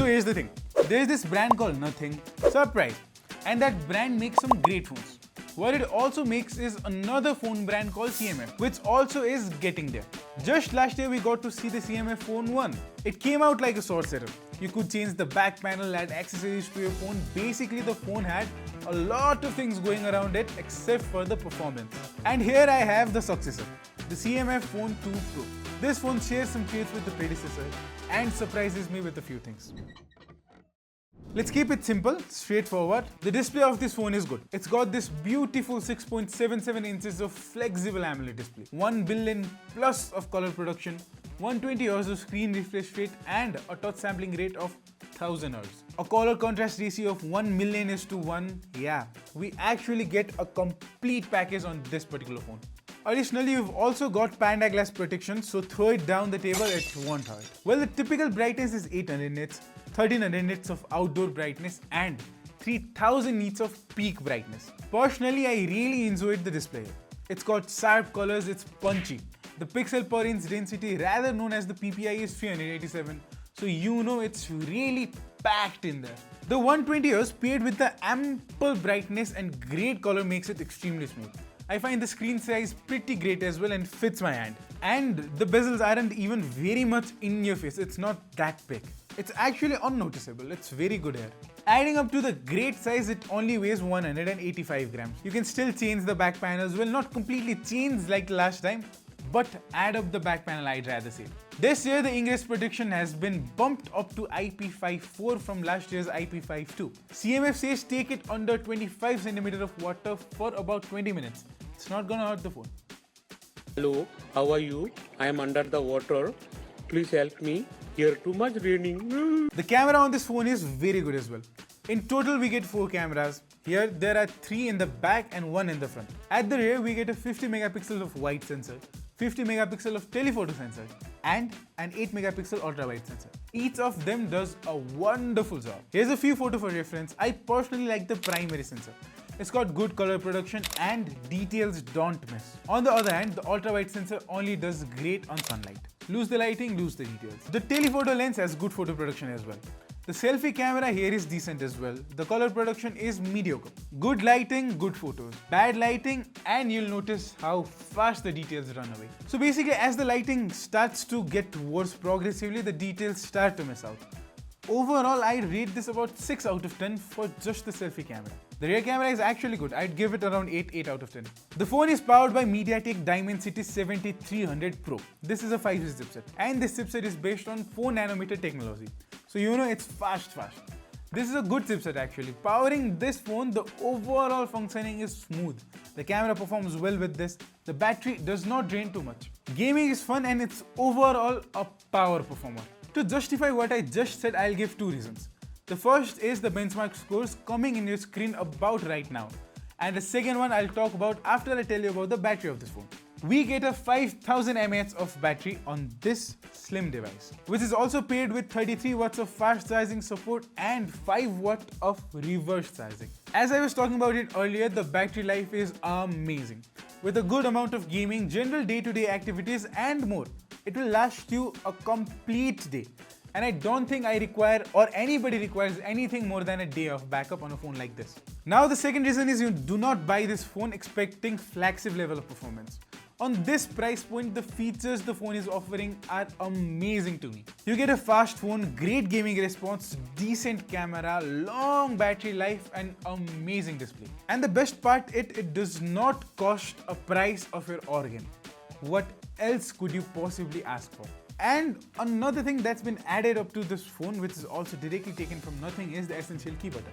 here's the thing. There's this brand called Nothing, surprise, and that brand makes some great phones. What it also makes is another phone brand called CMF, which also is getting there. Just last year we got to see the CMF Phone 1. It came out like a sorcerer. You could change the back panel, add accessories to your phone. Basically the phone had a lot of things going around it except for the performance. And here I have the successor, the CMF Phone 2 Pro. This phone shares some traits with the predecessor and surprises me with a few things. Let's keep it simple, straightforward. The display of this phone is good. It's got this beautiful 6.77 inches of flexible AMOLED display, 1 billion plus of color production, 120 Hz of screen refresh rate and a touch sampling rate of 1000 Hz. A color contrast ratio of 1,000,000:1. Yeah, we actually get a complete package on this particular phone. Additionally, you've also got Panda Glass protection, so throw it down the table, it won't hurt. Well, the typical brightness is 800 nits, 1300 nits of outdoor brightness and 3000 nits of peak brightness. Personally, I really enjoyed the display. It's got sharp colors, it's punchy. The pixel per inch density, rather known as the PPI, is 387, so you know it's really packed in there. The 120 Hz paired with the ample brightness and great color makes it extremely smooth. I find the screen size pretty great as well and fits my hand. And the bezels aren't even very much in your face, it's not that big. It's actually unnoticeable, it's very good here. Adding up to the great size, it only weighs 185 grams. You can still change the back panels, well, not completely change like last time, but add up the back panel, I'd rather say. This year the ingress protection has been bumped up to IP54 from last year's IP52. CMF says take it under 25 cm of water for about 20 minutes. It's not gonna hurt the phone. Hello, how are you? I am under the water. Please help me. Here too much raining. The camera on this phone is very good as well. In total we get 4 cameras. Here there are 3 in the back and 1 in the front. At the rear we get a 50 megapixel of wide sensor, 50 megapixel of telephoto sensor and an 8 megapixel ultra wide sensor. Each of them does a wonderful job. Here's a few photos for reference. I personally like the primary sensor. It's got good color production and details don't miss. On the other hand, the ultra wide sensor only does great on sunlight. Lose the lighting, lose the details. The telephoto lens has good photo production as well. The selfie camera here is decent as well. The color production is mediocre. Good lighting, good photos. Bad lighting, and you'll notice how fast the details run away. So basically, as the lighting starts to get worse progressively, the details start to miss out. Overall, I rate this about 6 out of 10 for just the selfie camera. The rear camera is actually good. I'd give it around 8 out of 10. The phone is powered by MediaTek Dimensity 7300 Pro. This is a 5G chipset, and this chipset is based on 4 nanometer technology. So you know it's fast. This is a good chipset actually. Powering this phone, the overall functioning is smooth. The camera performs well with this. The battery does not drain too much. Gaming is fun and it's overall a power performer. To justify what I just said, I'll give 2 reasons. The first is the benchmark scores coming in your screen about right now. And the second one I'll talk about after I tell you about the battery of this phone. We get a 5000 mAh of battery on this slim device, which is also paired with 33 watts of fast charging support and 5 watts of reverse charging. As I was talking about it earlier, the battery life is amazing. With a good amount of gaming, general day-to-day activities and more, it will last you a complete day. And I don't think I require or anybody requires anything more than a day of backup on a phone like this. Now the second reason is you do not buy this phone expecting flagship level of performance. On this price point, the features the phone is offering are amazing to me. You get a fast phone, great gaming response, decent camera, long battery life and amazing display. And the best part, it does not cost a price of your organ. What else could you possibly ask for? And another thing that's been added up to this phone, which is also directly taken from Nothing, is the Essential Key button.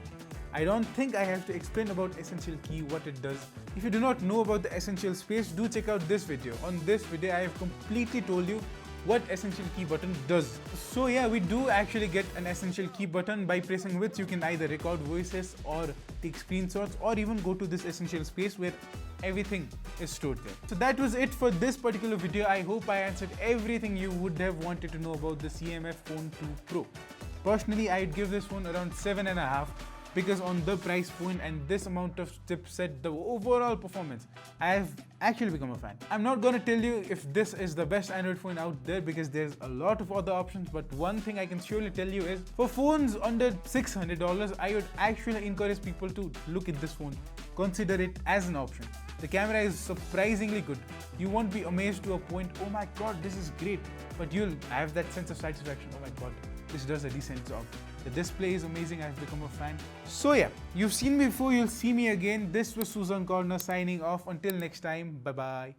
I don't think I have to explain about Essential Key, what it does. If you do not know about the Essential space, do check out this video. On this video, I have completely told you what Essential Key button does. So yeah, we do actually get an Essential Key button by pressing which you can either record voices or take screenshots or even go to this Essential space where everything is stored there. So that was it for this particular video. I hope I answered everything you would have wanted to know about the CMF Phone 2 Pro. Personally, I'd give this phone around 7.5. because on the price point and this amount of chipset, the overall performance, I have actually become a fan. I'm not gonna tell you if this is the best Android phone out there because there's a lot of other options, but one thing I can surely tell you is for phones under $600, I would actually encourage people to look at this phone. Consider it as an option. The camera is surprisingly good. You won't be amazed to a point, oh my god, this is great, but you'll have that sense of satisfaction, oh my god, this does a decent job. The display is amazing, I've become a fan. So yeah, you've seen me before, you'll see me again. This was Susan Corner signing off. Until next time, bye bye.